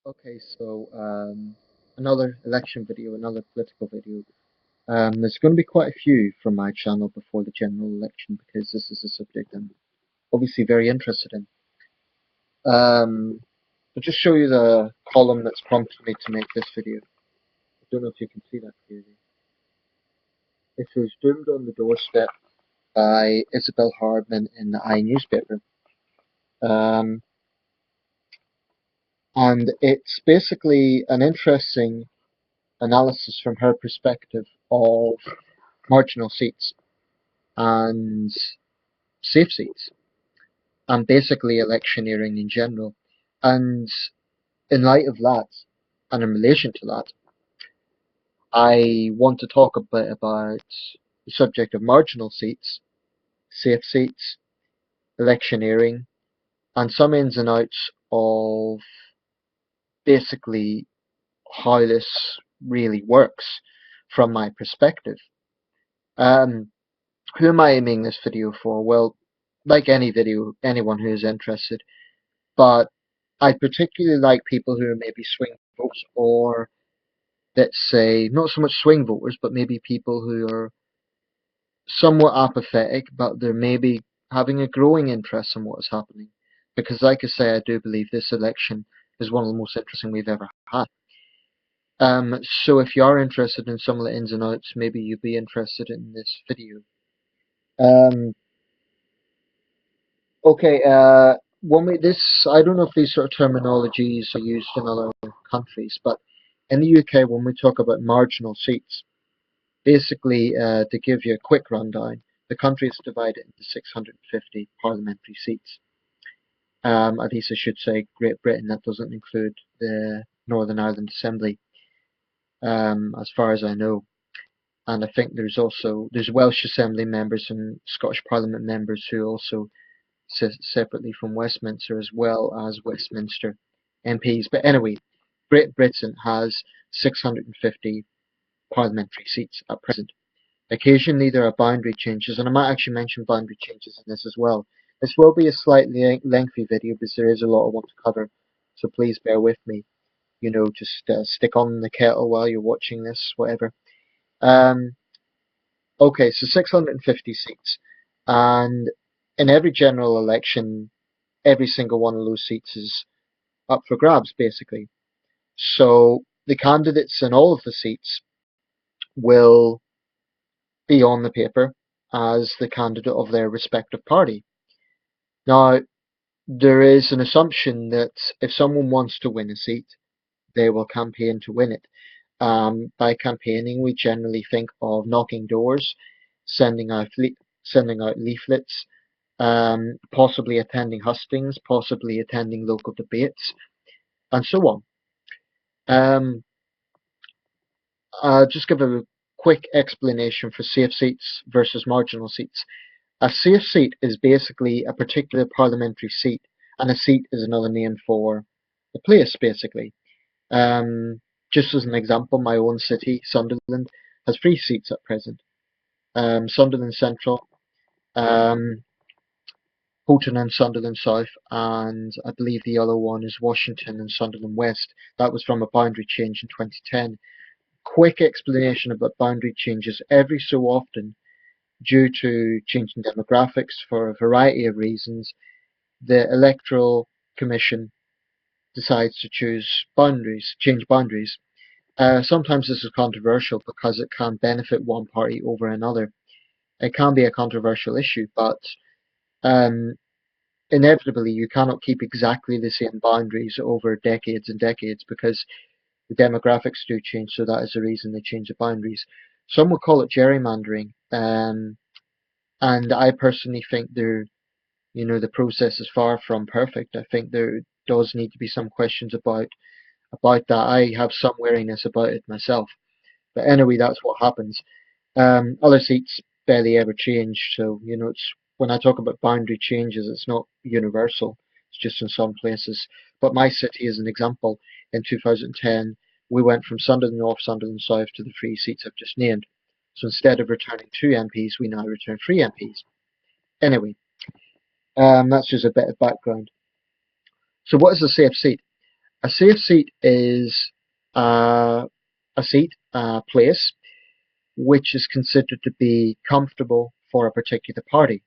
Okay, so another election video, another political video. There's going to be quite a few from my channel before the general election because this is a subject I'm obviously very interested in. I'll just show you the column that's prompted me to make this video. I don't know if you can see that clearly. It says "Doomed on the Doorstep" by Isabel Hardman in the newspaper. Um, and it's basically an interesting analysis from her perspective of marginal seats and safe seats, and basically electioneering in general. And in light of that, and in relation to that, I want to talk a bit about the subject of marginal seats, safe seats, electioneering, and some ins and outs of basically how this really works from my perspective. Um, who am I aiming this video for? Well, like any video, anyone who is interested, but I particularly like people who are maybe swing voters, or let's say not so much swing voters, but maybe people who are somewhat apathetic, but they're maybe having a growing interest in what is happening. Because, like I say, I do believe this election is one of the most interesting we've ever had. So if you are interested in some of the ins and outs, maybe you'd be interested in this video. Um, okay, this, I don't know if these sort of terminologies are used in other countries, but in the UK, when we talk about marginal seats, basically, to give you a quick rundown, the country is divided into 650 parliamentary seats. At least I should say Great Britain, that doesn't include the Northern Ireland Assembly, as far as I know. And I think there's Welsh Assembly members and Scottish Parliament members who also sit separately from Westminster, as well as Westminster MPs. But anyway, Great Britain has 650 parliamentary seats at present. Occasionally there are boundary changes, and I might actually mention boundary changes in this as well. This will be a slightly lengthy video because there is a lot I want to cover, so please bear with me. Just stick on the kettle while you're watching this, whatever. Um, okay, so 650 seats, and in every general election, every single one of those seats is up for grabs, basically. So the candidates in all of the seats will be on the paper as the candidate of their respective party. Now, there is an assumption that if someone wants to win a seat, they will campaign to win it. By campaigning, we generally think of knocking doors, sending out sending out leaflets, possibly attending hustings, possibly attending local debates, and so on. Um, I'll just give a quick explanation for safe seats versus marginal seats. A safe seat is basically a particular parliamentary seat, and a seat is another name for the place, basically. Um, just as an example, my own city, Sunderland, has three seats at present. Sunderland Central, um, Houghton and Sunderland South, and I believe the other one is Washington and Sunderland West. That was from a boundary change in 2010. Quick explanation about boundary changes. Every so often, due to changing demographics for a variety of reasons, the Electoral Commission decides to change boundaries. Sometimes this is controversial because it can benefit one party over another. It can be a controversial issue, but um, inevitably you cannot keep exactly the same boundaries over decades and decades because the demographics do change, so that is the reason they change the boundaries. Some would call it gerrymandering, and I personally think the process is far from perfect. I think there does need to be some questions about that. I have some wariness about it myself. But anyway, that's what happens. Other seats barely ever change, so it's when I talk about boundary changes, it's not universal. It's just in some places. But my city is an example. In 2010, we went from Sunderland North, Sunderland South to the three seats I've just named. So instead of returning two MPs, we now return three MPs. Anyway, that's just a bit of background. So what is a safe seat? A safe seat is a seat, a place, which is considered to be comfortable for a particular party.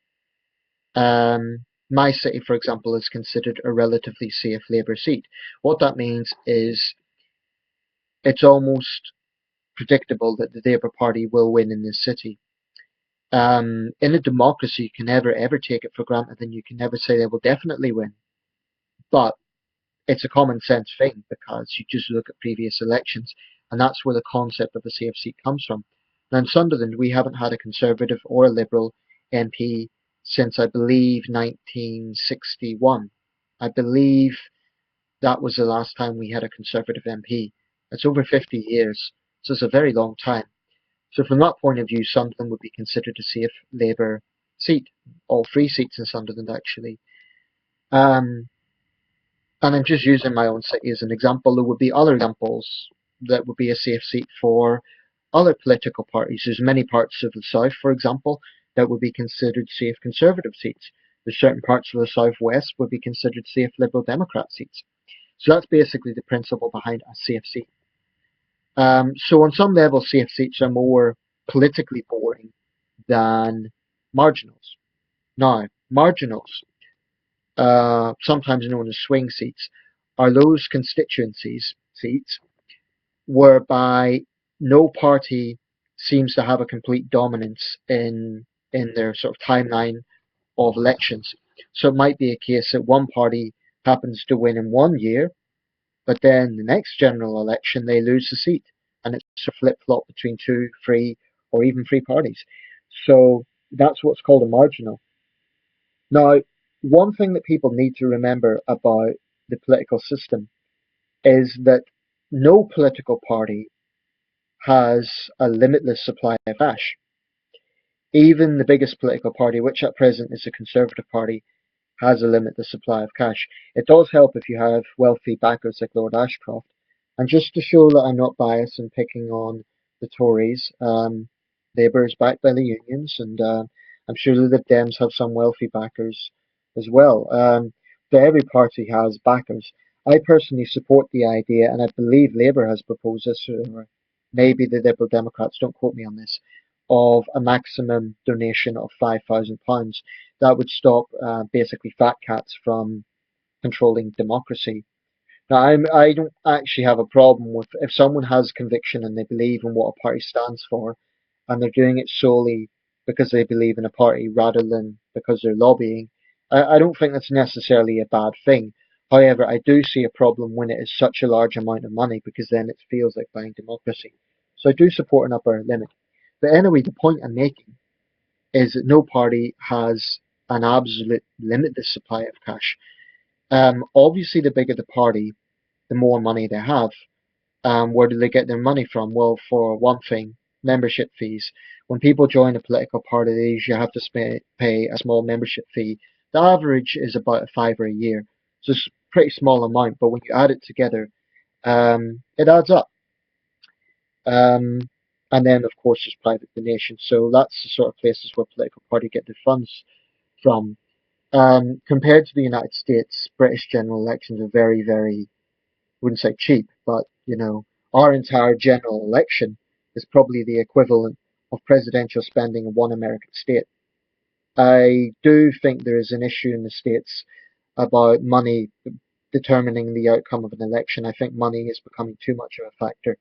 My city, for example, is considered a relatively safe Labour seat. What that means is it's almost predictable that the Labour Party will win in this city. In a democracy, you can never ever take it for granted, and you can never say they will definitely win. But it's a common sense thing because you just look at previous elections, and that's where the concept of a safe seat comes from. Now in Sunderland, we haven't had a Conservative or a Liberal MP since I believe 1961. I believe that was the last time we had a Conservative MP. It's over 50 years, so it's a very long time. So from that point of view, Sunderland would be considered a safe Labour seat. All three seats in Sunderland, actually. Um, and I'm just using my own city as an example. There would be other examples that would be a safe seat for other political parties. There's many parts of the South, for example, that would be considered safe Conservative seats. There's certain parts of the South-West would be considered safe Liberal Democrat seats. So that's basically the principle behind a safe seat. So on some level, safe seats are more politically boring than marginals. Now, marginals, sometimes known as swing seats, are those constituencies seats whereby no party seems to have a complete dominance in their sort of timeline of elections. So it might be a case that one party happens to win in one year, but then the next general election they lose the seat, and it's a flip flop between two, three, or even three parties. So that's what's called a marginal. Now, one thing that people need to remember about the political system is that no political party has a limitless supply of cash. Even the biggest political party, which at present is the Conservative Party, has a limitless supply of cash. It does help if you have wealthy backers like Lord Ashcroft. And just to show that I'm not biased in picking on the Tories, Labour is backed by the unions, and I'm sure the Lib Dems have some wealthy backers as well. But every party has backers. I personally support the idea, and I believe Labour has proposed this, or maybe the Liberal Democrats, don't quote me on this, of a maximum donation of £5,000. That would stop basically fat cats from controlling democracy. Now, I don't actually have a problem with if someone has conviction and they believe in what a party stands for, and they're doing it solely because they believe in a party rather than because they're lobbying. I don't think that's necessarily a bad thing. However, I do see a problem when it is such a large amount of money because then it feels like buying democracy. So I do support an upper limit. But anyway, the point I'm making is that no party has an absolute limitless supply of cash. Obviously, the bigger the party, the more money they have. Where do they get their money from? Well, for one thing, membership fees. When people join a political party, they usually have to pay a small membership fee. The average is about a fiver a year. So it's a pretty small amount, but when you add it together, it adds up. Um, and then, of course, there's private donations. So that's the sort of places where political parties get their funds from. Compared to the United States, British general elections are very, very, wouldn't say cheap, but our entire general election is probably the equivalent of presidential spending in one American state. I do think there is an issue in the States about money determining the outcome of an election. I think money is becoming too much of a factor.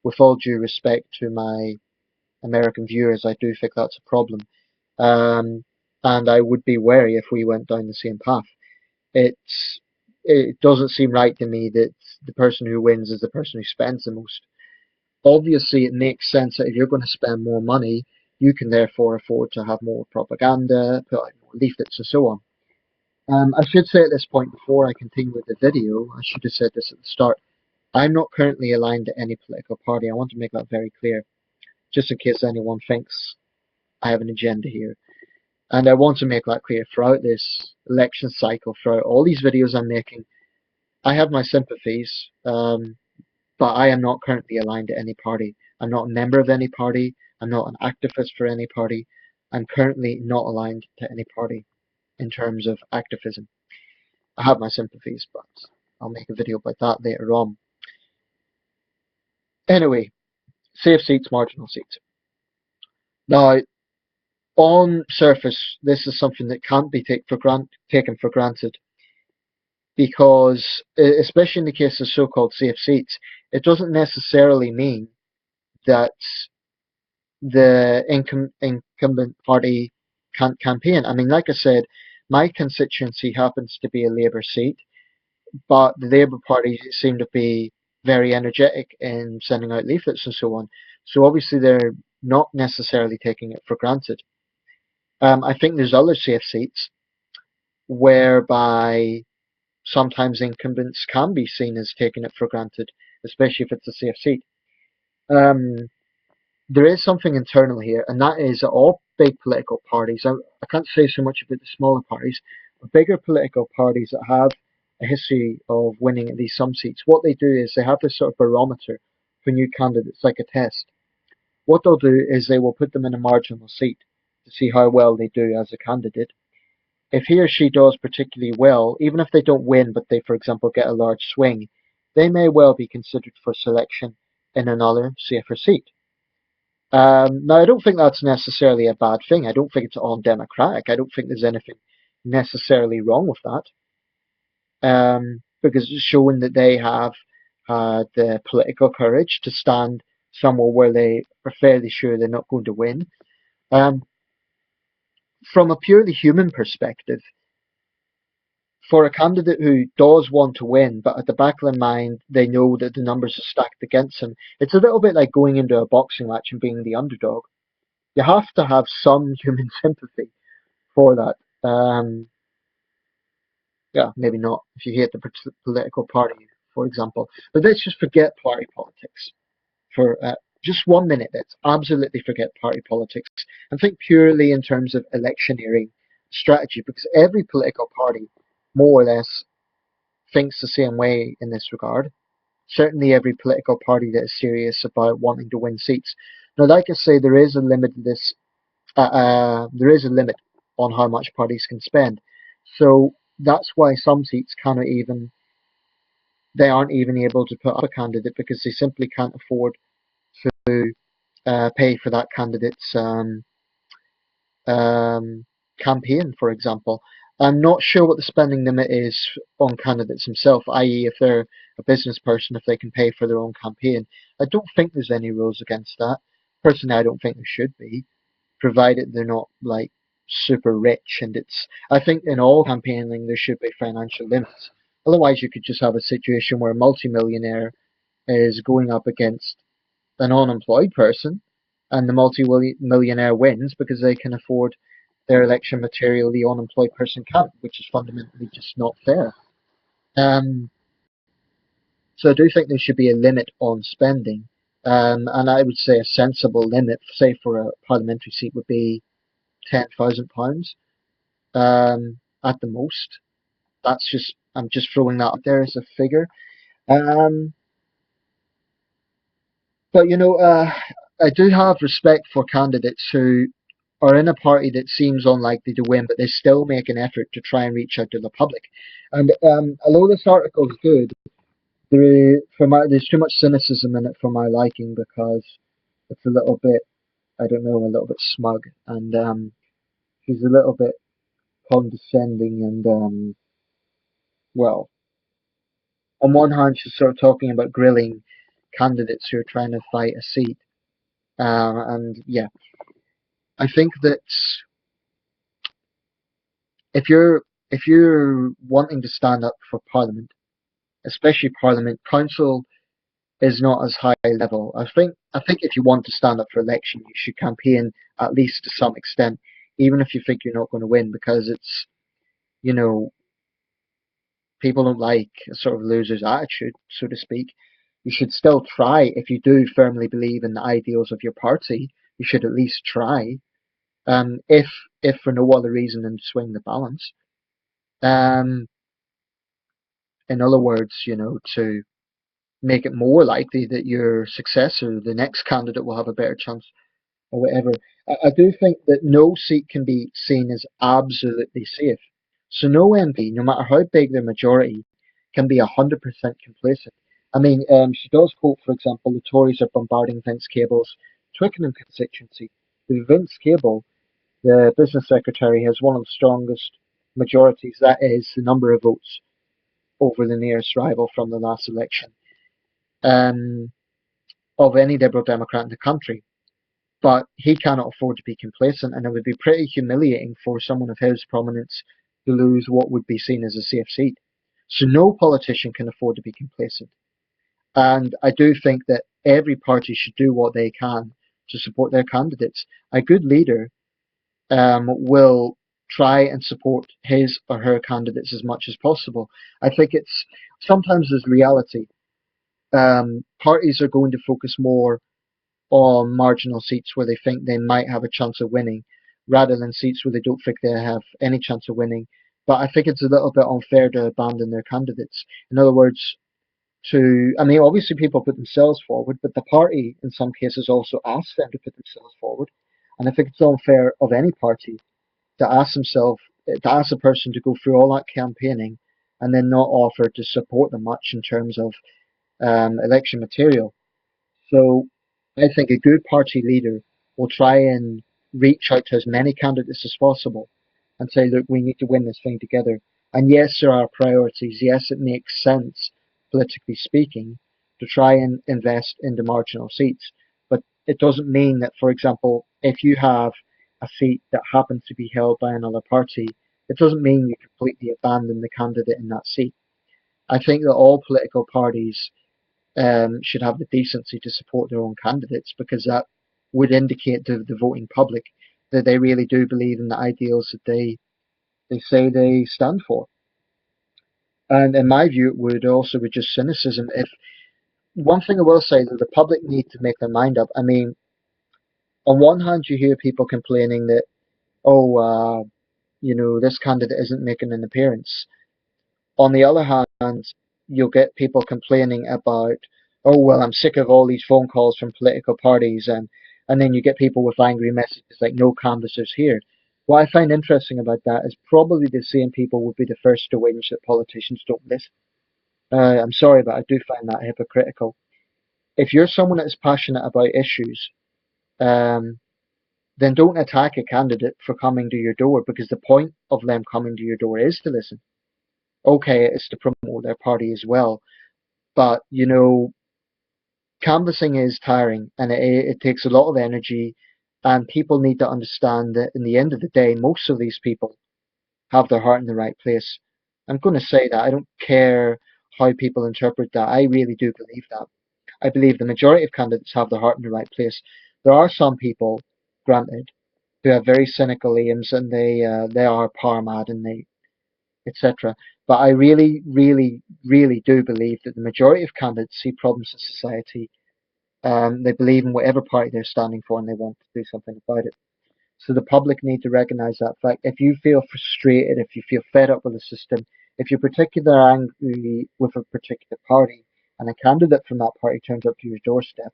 With all due respect to my American viewers, I do think that's a problem. Um, and I would be wary if we went down the same path. It's it doesn't seem right to me that the person who wins is the person who spends the most. Obviously, it makes sense that if you're going to spend more money, you can therefore afford to have more propaganda, put out more leaflets, and so on. I should say at this point, before I continue with the video, I should have said this at the start. I'm not currently aligned to any political party. I want to make that very clear, just in case anyone thinks I have an agenda here. And I want to make that clear throughout this election cycle, throughout all these videos I'm making. I have my sympathies, but I am not currently aligned to any party. I'm not a member of any party. I'm not an activist for any party. I'm currently not aligned to any party in terms of activism. I have my sympathies, but I'll make a video about that later on. Anyway, safe seats, marginal seats. Now, on surface, this is something that can't be taken for granted because, especially in the case of so-called safe seats, it doesn't necessarily mean that the incumbent party can't campaign. I mean, like I said, my constituency happens to be a Labour seat, but the Labour Party seem to be very energetic in sending out leaflets and so on. So obviously they're not necessarily taking it for granted. I think there's other safe seats whereby sometimes incumbents can be seen as taking it for granted, especially if it's a safe seat. Um, there is something internal here, and that is that all big political parties, I can't say so much about the smaller parties, but bigger political parties that have a history of winning at least some seats, what they do is they have this sort of barometer for new candidates, like a test. What they'll do is they will put them in a marginal seat to see how well they do as a candidate. If he or she does particularly well, even if they don't win, but they, for example, get a large swing, they may well be considered for selection in another safer seat. Now, I don't think that's necessarily a bad thing. I don't think it's undemocratic. I don't think there's anything necessarily wrong with that, because it's showing that they have the political courage to stand somewhere where they are fairly sure they're not going to win. Um, from a purely human perspective, for a candidate who does want to win, but at the back of their mind they know that the numbers are stacked against them, it's a little bit like going into a boxing match and being the underdog. You have to have some human sympathy for that. Yeah, maybe not if you hate the political party, for example. But let's just forget party politics for just 1 minute. Let's absolutely forget party politics and think purely in terms of electioneering strategy, because every political party, more or less, thinks the same way in this regard. Certainly, every political party that is serious about wanting to win seats. Now, like I say, there is a limit to this. There is a limit on how much parties can spend. So that's why some seats cannot even, they aren't even able to put up a candidate because they simply can't afford to pay for that candidate's um, campaign, for example. I'm not sure what the spending limit is on candidates themselves, i.e. if they're a business person, if they can pay for their own campaign. I don't think there's any rules against that. Personally, I don't think there should be, provided they're not like super rich. And it's, I think in all campaigning there should be financial limits. Otherwise, you could just have a situation where a multimillionaire is going up against an unemployed person, and the multi-millionaire wins because they can afford their election material the unemployed person can't, which is fundamentally just not fair. Um, so I do think there should be a limit on spending, and I would say a sensible limit, say for a parliamentary seat, would be £10,000 at the most. That's just, I'm just throwing that out there as a figure. Um, but I do have respect for candidates who are in a party that seems unlikely to win, but they still make an effort to try and reach out to the public. And although this article is good, there's too much cynicism in it for my liking because it's a little bit, I don't know, a little bit smug, and she's a little bit condescending, and well, on one hand, she's sort of talking about grilling candidates who are trying to fight a seat. And yeah, I think that if you're if you're wanting to stand up for Parliament, especially Parliament, Council is not as high level. I think if you want to stand up for election, you should campaign at least to some extent, even if you think you're not going to win, because it's, you know people don't like a sort of loser's attitude, so to speak. You should still try. If you do firmly believe in the ideals of your party, you should at least try. If for no other reason than to swing the balance. Um, in other words, to make it more likely that your successor, the next candidate, will have a better chance or whatever. I do think that no seat can be seen as absolutely safe. So no MP, no matter how big their majority, can be 100% complacent. I mean, she does quote, for example, the Tories are bombarding Vince Cable's Twickenham constituency. With Vince Cable, the business secretary, has one of the strongest majorities, that is, the number of votes over the nearest rival from the last election, um, of any Liberal Democrat in the country. But he cannot afford to be complacent, and it would be pretty humiliating for someone of his prominence to lose what would be seen as a safe seat. So no politician can afford to be complacent. And I do think that every party should do what they can to support their candidates. A good leader will try and support his or her candidates as much as possible. I think it's sometimes there's reality. Parties are going to focus more on marginal seats where they think they might have a chance of winning, rather than seats where they don't think they have any chance of winning. But I think it's a little bit unfair to abandon their candidates. In other words, I mean, obviously people put themselves forward, but the party in some cases also asks them to put themselves forward. And I think it's unfair of any party to ask a person to go through all that campaigning and then not offer to support them much in terms of election material. So I think a good party leader will try and reach out to as many candidates as possible and say, look, we need to win this thing together. And yes, there are priorities. Yes, it makes sense, politically speaking, to try and invest in the marginal seats. But it doesn't mean that, for example, if you have a seat that happens to be held by another party, it doesn't mean you completely abandon the candidate in that seat. I think that all political parties should have the decency to support their own candidates, because that would indicate to the voting public that they really do believe in the ideals that they say they stand for. And in my view, it would also reduce cynicism. If one thing I will say that the public need to make their mind up. I mean, on one hand, you hear people complaining that, oh, this candidate isn't making an appearance. On the other hand, you'll get people complaining about, oh, well, I'm sick of all these phone calls from political parties, and then you get people with angry messages like, no canvassers here. What I find interesting about that is probably the same people would be the first to whinge that politicians don't listen. I'm sorry, but I do find that hypocritical. If you're someone that is passionate about issues, um, then don't attack a candidate for coming to your door, because the point of them coming to your door is to listen. Okay, it's to promote their party as well, but canvassing is tiring, and it takes a lot of energy, and people need to understand that in the end of the day, most of these people have their heart in the right place. I'm going to say that. I don't care how people interpret that. I really do believe that. I believe the majority of candidates have their heart in the right place. There are some people, granted, who have very cynical aims, and they are power mad, and they etc. But I really, really, really do believe that the majority of candidates see problems in society. They believe in whatever party they're standing for, and they want to do something about it. So the public need to recognise that fact. If you feel frustrated, if you feel fed up with the system, if you're particularly angry with a particular party, and a candidate from that party turns up to your doorstep,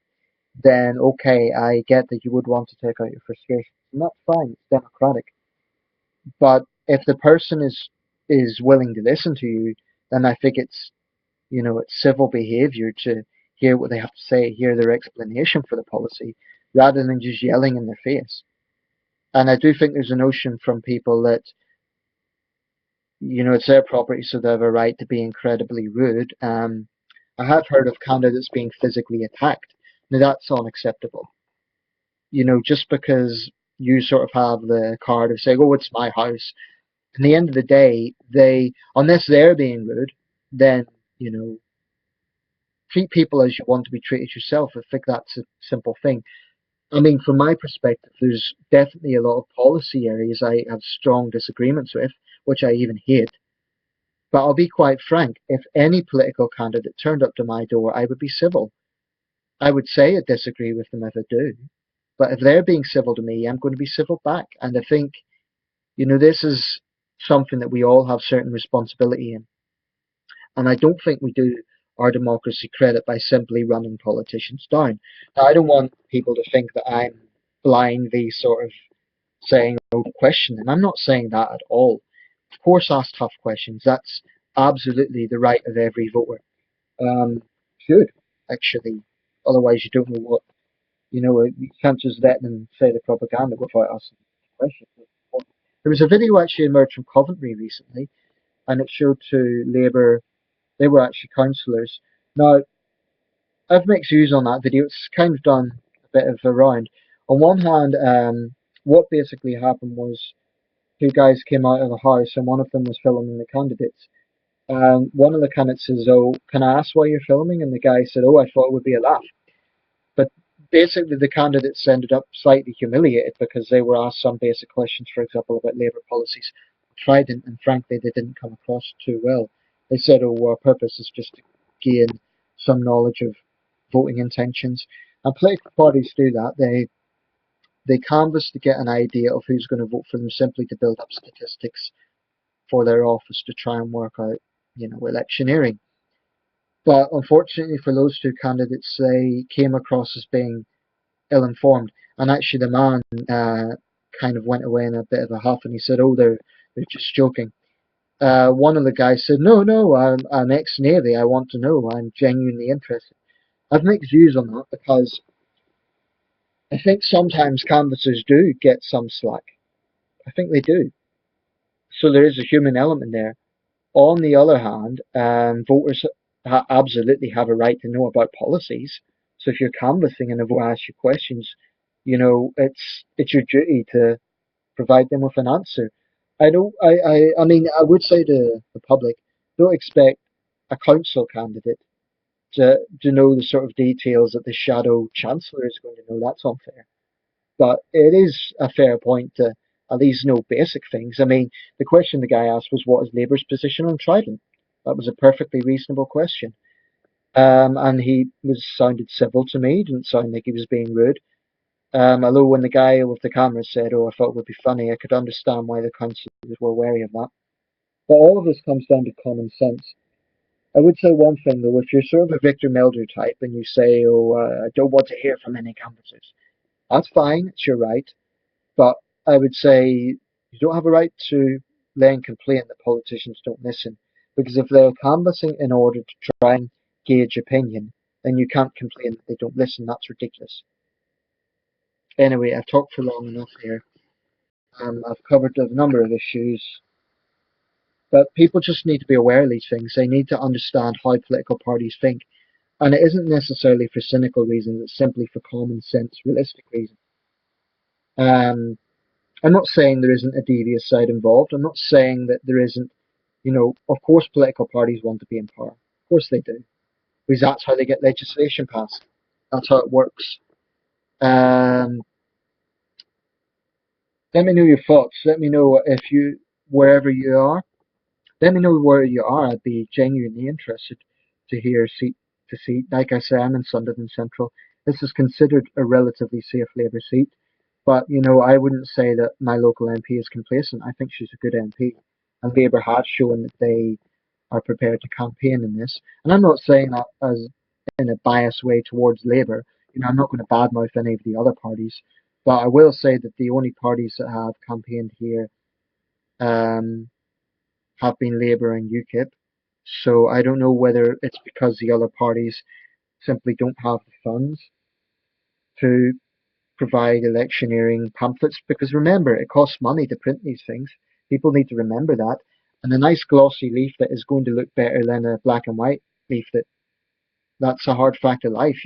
then okay, I get that you would want to take out your frustration, and that's fine. It's democratic. But if the person is willing to listen to you, then I think it's civil behaviour to hear what they have to say, hear their explanation for the policy, rather than just yelling in their face. And I do think there's a notion from people that it's their property, so they have a right to be incredibly rude. I have heard of candidates being physically attacked. Now that's unacceptable. Just because you sort of have the card of saying, "Oh, it's my house." In the end of the day, unless they're being rude, then you know, treat people as you want to be treated yourself. I think that's a simple thing. I mean, from my perspective, there's definitely a lot of policy areas I have strong disagreements with, which I even hate. But I'll be quite frank, if any political candidate turned up to my door, I would be civil. I would say I disagree with them if I do. But if they're being civil to me, I'm going to be civil back. And I think, this is something that we all have certain responsibility in. And I don't think we do our democracy credit by simply running politicians down. Now, I don't want people to think that I'm blindly sort of saying, oh, don't question them. I'm not saying that at all. Of course, ask tough questions. That's absolutely the right of every voter. Should actually, otherwise you don't know what you can't just let them say the propaganda without asking questions. There was a video actually emerged from Coventry recently, and it showed to Labour. They were actually councillors. Now, I've mixed views on that video. It's kind of done a bit of a round. On one hand, what basically happened was two guys came out of a house, and one of them was filming the candidates. One of the candidates says, "Oh, can I ask why you're filming?" And the guy said, "Oh, I thought it would be a laugh." But basically, the candidates ended up slightly humiliated because they were asked some basic questions, for example, about Labour policies. Trident, and frankly, they didn't come across too well. They said, "Oh, our purpose is just to gain some knowledge of voting intentions." And political parties do that. They canvass to get an idea of who's going to vote for them, simply to build up statistics for their office to try and work out, electioneering. But unfortunately for those two candidates, they came across as being ill-informed. And actually, the man kind of went away in a bit of a huff, and he said, "Oh, they're just joking." One of the guys said, "No, no, I'm ex-Navy. I want to know. I'm genuinely interested." I've mixed views on that because I think sometimes canvassers do get some slack. I think they do. So there is a human element there. On the other hand, voters absolutely have a right to know about policies. So if you're canvassing and a voter asks you questions, it's your duty to provide them with an answer. I don't. I mean, I would say to the public, don't expect a council candidate to know the sort of details that the shadow chancellor is going to know. That's unfair. But it is a fair point to at least know basic things. I mean, the question the guy asked was, "What is Labour's position on Trident?" That was a perfectly reasonable question. And he was sounded civil to me. He didn't sound like he was being rude. Although when the guy with the camera said, "Oh, I thought it would be funny," I could understand why the councillors were wary of that. But all of this comes down to common sense. I would say one thing though: if you're sort of a Victor Melder type and you say, "Oh, I don't want to hear from any canvassers," that's fine. It's your right. But I would say you don't have a right to then complain that politicians don't listen. Because if they're canvassing in order to try and gauge opinion, then you can't complain that they don't listen. That's ridiculous. Anyway, I've talked for long enough here. I've covered a number of issues, but people just need to be aware of these things. They need to understand how political parties think. And it isn't necessarily for cynical reasons, it's simply for common sense, realistic reasons. Um, I'm not saying there isn't a devious side involved. I'm not saying that there isn't, of course political parties want to be in power. Of course they do. Because that's how they get legislation passed. That's how it works. Um, Let me know your thoughts. Let me know if wherever you are, let me know where you are. I'd be genuinely interested to hear seat to seat. Like I say, I'm in Sunderland Central. This is considered a relatively safe Labour seat. But, I wouldn't say that my local MP is complacent. I think she's a good MP. And Labour has shown that they are prepared to campaign in this. And I'm not saying that as in a biased way towards Labour. I'm not going to badmouth any of the other parties. But I will say that the only parties that have campaigned here um, have been Labour and UKIP. So I don't know whether it's because the other parties simply don't have the funds to provide electioneering pamphlets. Because remember, it costs money to print these things. People need to remember that. And a nice glossy leaflet is going to look better than a black and white leaflet. That's a hard fact of life,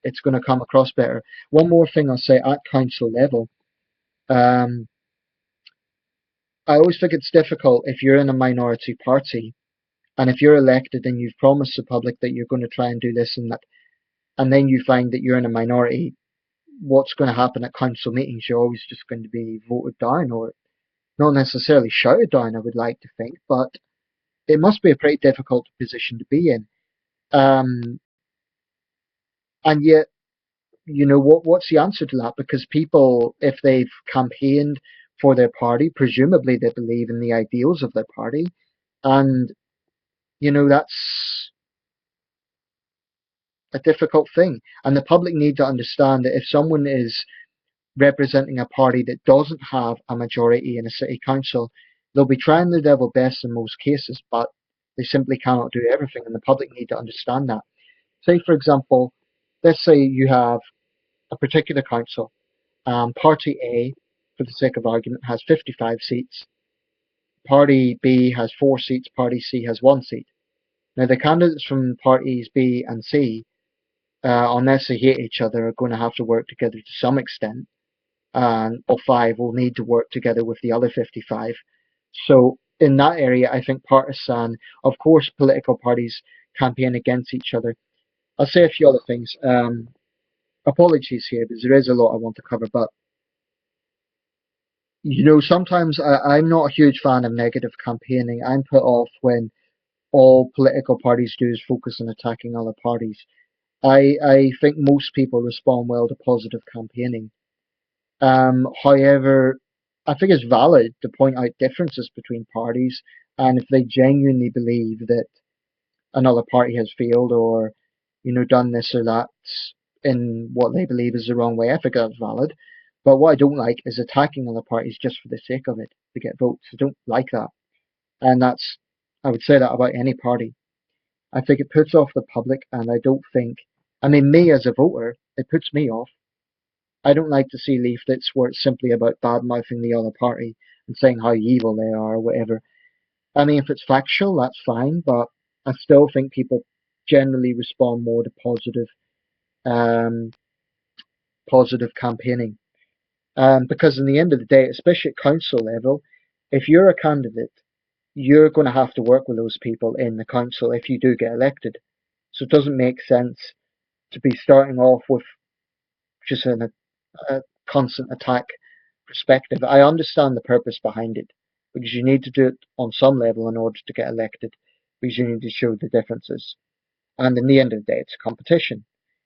It's going to come across better. One more thing I'll say at council level. Um, I always think it's difficult if you're in a minority party and if you're elected and you've promised the public that you're going to try and do this and that, and then you find that you're in a minority, what's going to happen at council meetings? You're always just going to be voted down, or not necessarily shouted down, I would like to think, but it must be a pretty difficult position to be in. Um, and yet, what's the answer to that? Because people, if they've campaigned for their party, presumably they believe in the ideals of their party, and that's a difficult thing. And the public need to understand that if someone is representing a party that doesn't have a majority in a city council, They'll be trying their level best in most cases, but they simply cannot do everything, and the public need to understand that. Say, for example, let's say you have a particular council. Party A, for the sake of argument, has 55 seats. Party B has 4 seats. Party C has 1 seat. Now, the candidates from parties B and C, unless they hate each other, are going to have to work together to some extent, and all 5 will need to work together with the other 55. So, in that area, I think partisan, of course, political parties campaign against each other. I'll say a few other things. Apologies here, because there is a lot I want to cover, but sometimes I'm not a huge fan of negative campaigning. I'm put off when all political parties do is focus on attacking other parties. I think most people respond well to positive campaigning. However, I think it's valid to point out differences between parties, and if they genuinely believe that another party has failed or done this or that in what they believe is the wrong way, I think that's valid. But what I don't like is attacking other parties just for the sake of it to get votes. I don't like that, and I would say that about any party. I think it puts off the public, and I don't think. I mean, me as a voter, it puts me off. I don't like to see leaflets where it's simply about bad mouthing the other party and saying how evil they are or whatever. I mean, if it's factual, that's fine, but I still think people generally respond more to um, positive campaigning. Because in the end of the day, especially at council level, if you're a candidate, you're going to have to work with those people in the council if you do get elected. So it doesn't make sense to be starting off with just a constant attack perspective. I understand the purpose behind it because you need to do it on some level in order to get elected because you need to show the differences. And in the end of the day, it's a competition.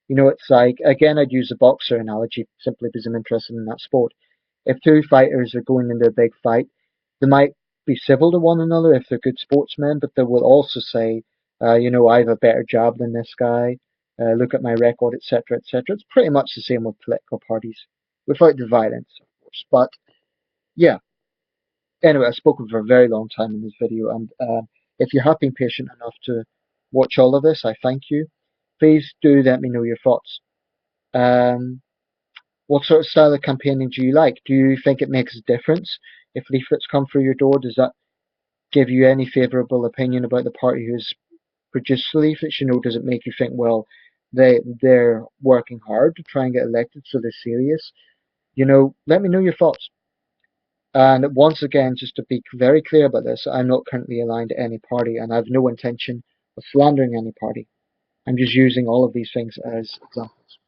It's like, again, I'd use a boxer analogy simply because I'm interested in that sport. If two fighters are going into a big fight, they might be civil to one another if they're good sportsmen, but they will also say, I have a better job than this guy. Look at my record, etc., etc. It's pretty much the same with political parties, without the violence, of course. But yeah, anyway, I've spoken for a very long time in this video, and if you have been patient enough to watch all of this, I thank you. Please do let me know your thoughts. Um, what sort of style of campaigning do you like? Do you think it makes a difference if leaflets come through your door? Does that give you any favourable opinion about the party who's produced the leaflets? Does it make you think, well, they're working hard to try and get elected, so they're serious? Let me know your thoughts. And once again, just to be very clear about this, I'm not currently aligned to any party, and I have no intention of slandering any party. I'm just using all of these things as examples.